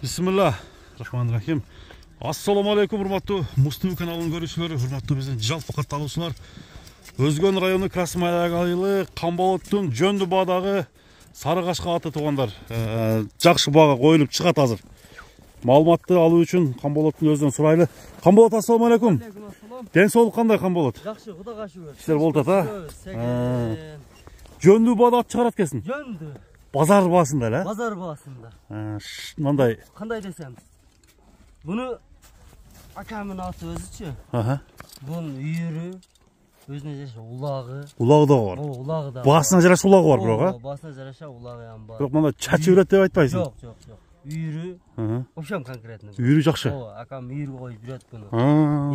Bismillahirrahmanirrahim. Assalamu alaikum, урматтуу Муз-ТV каналынын көрүүчүлөрү, урматтуу биздин жалпы катталуучулар. Өзгөн району Красный айылы Камболоттун Жөндү баадагы Сарыгашка аты туугандар жакшы баага коюлуп чыгат азыр. Маалыматты алуу үчүн Камболоттун өзүнөн сурайлы. Камболот, ассаламу алейкум. Ден соолук кандай, Камболот? Жакшы, Кудайга шүгүр. Иштер болуп атат, Жөндү баада ат чыгарат экенсиң. Жөндү. Базар баасында эле? Базар баасында. Мындай. Кандай десем? Буну акамдын аты өзүчү. Бунун үйүрү, өзүнө жараша улагы. Улагы да бар. Улагы да. Баасына жараша улагы бар бирок, Баасына жараша улагы ham бар. Бирок мында чачы үрөт деп айтпайсың? Жок. Үйүрү. Ошом конкретно. Үйүрү жакшы. Акам үйүрү коюп жүрөт буну.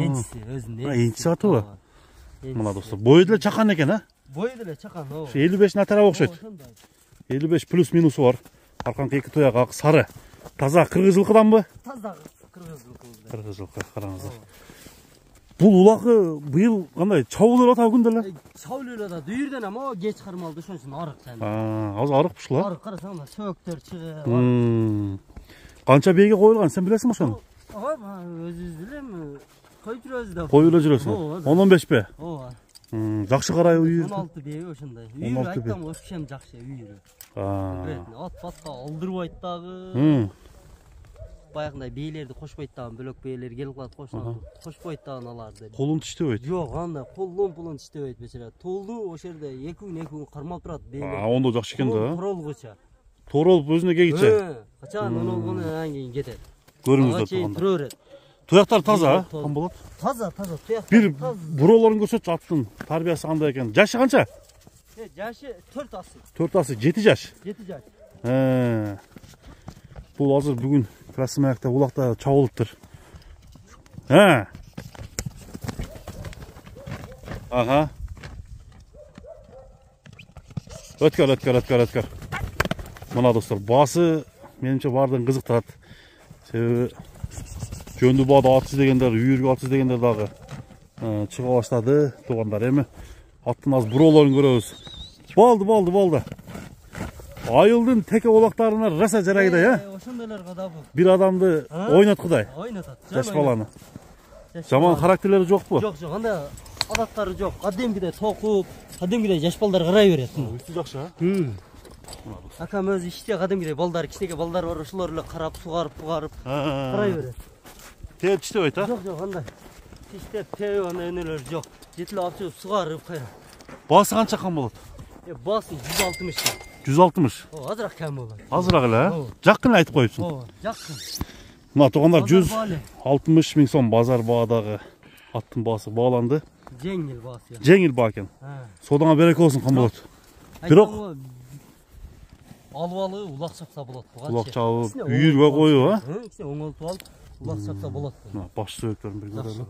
Энчиси өзүнүн. Энчиси атыбы? Мына достор, бою деле чакан экен, а? Бою деле чакан, 55 натара окшойт. 55 плюс минусу бар. Арканкы эки туяк ак сары. Таза кыргыз жылкыданбы? Таза кыргыз жылкы. Кыргыз жылкы, караңыздар. Бул улагы быйыл кандай чабылып атат күндө эле? Чабылып атат. Үйүрдөн ама кеч кармалды, ошон үчүн арык жана. Азыр арык ушула. Арык карасаң, сөөктөр чыгып. Канча бейге коюлган, сен билесиңби ошону? Өзүбүз билем. Коюп жүрөбүз да. Коюп эле жүрөсүң. 10-15 бе? Ооба. Жакшы карай үйүр. 16 беги ошондой. Үйүр айттым, ошом жакшы үйүр. Ат-патка алдырбайт дагы. Баягындай бейлерди кошпойт дагы, бөлөк бейлер келип калат, кошпойт дагы аларды. Колун тиштебейт. Жок, андай колун тиштебейт бечара. Толду ошол жерде 2 күн кармалып турат бейлер. Ондо жакшы экен да. Торолгуча. Торолуп өзүнө кегиче. Качан онолгону анан кийин кетет. Көрүңүздөр туугандар. Туяктар таза, Камболот. Таза, туяктар. Бир буролорун көрсөтчү, аттын тарбиясы кандай экен. Жашы канча? Жашы 4 асы. 4 асы, 7 жаш. 7 жаш. Бул азыр бүгүн Красный аякта улакта чабылыптыр. Өткөр. Мына достор, баасы менимче бардын кызыктырат. Себеби Жөндү баада ат издегендер, үйүргө ат издегендер дагы чыга баштады туугандар. Эми аттын аз буролорун көрөбүз. Балды. Айылдын теке олактарына раса жарайдай, Ошондойлорго да бул. Бир адамды ойноткудай. Ойнотот. Жаш баланы. Жаман характерлери жокпу? Жок, андай адаттары жок. Кадимкидей токуп, кадимкидей жаш балдар карай берет. Үстү жакшы, Акам өзү иште кадимкидей балдар, кичинекей балдар бар, ошолор эле карап, сугарып карай берет. Тээп тиштебейт, Жок, андай. Тиштеп, тээп андай өнөлөр жок. Жетилип алып чыгып сугарып кайра. Баасы канча болот? Баасы 160. 160. Азыраак кем болот. Азыраак эле, Жакын айтып коюпсуң. Жакын. Мына туугандар 160 миң сом базар баадагы аттын баасы бааланды. Жеңил баасы. Жеңил баа экен. Содаңа береке болсун, Камболот. Бирок алып улак чапса болот. Улак чабып, үйүргө коюп, оңолтуп алып, улак чапса болот. Баш сөбөктөрүн бир көрөлү.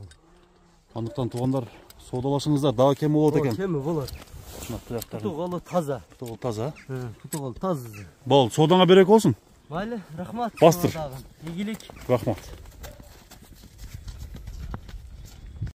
Андыктан туугандар, соодалашыңыздар, дагы кем болот экен. Кеми болот. Тутугалы таза. Таза. Тутугалы таза. Бол, содаңа береке болсун. Майлы, рахмат. Бастыр. Игилик. Рахмат.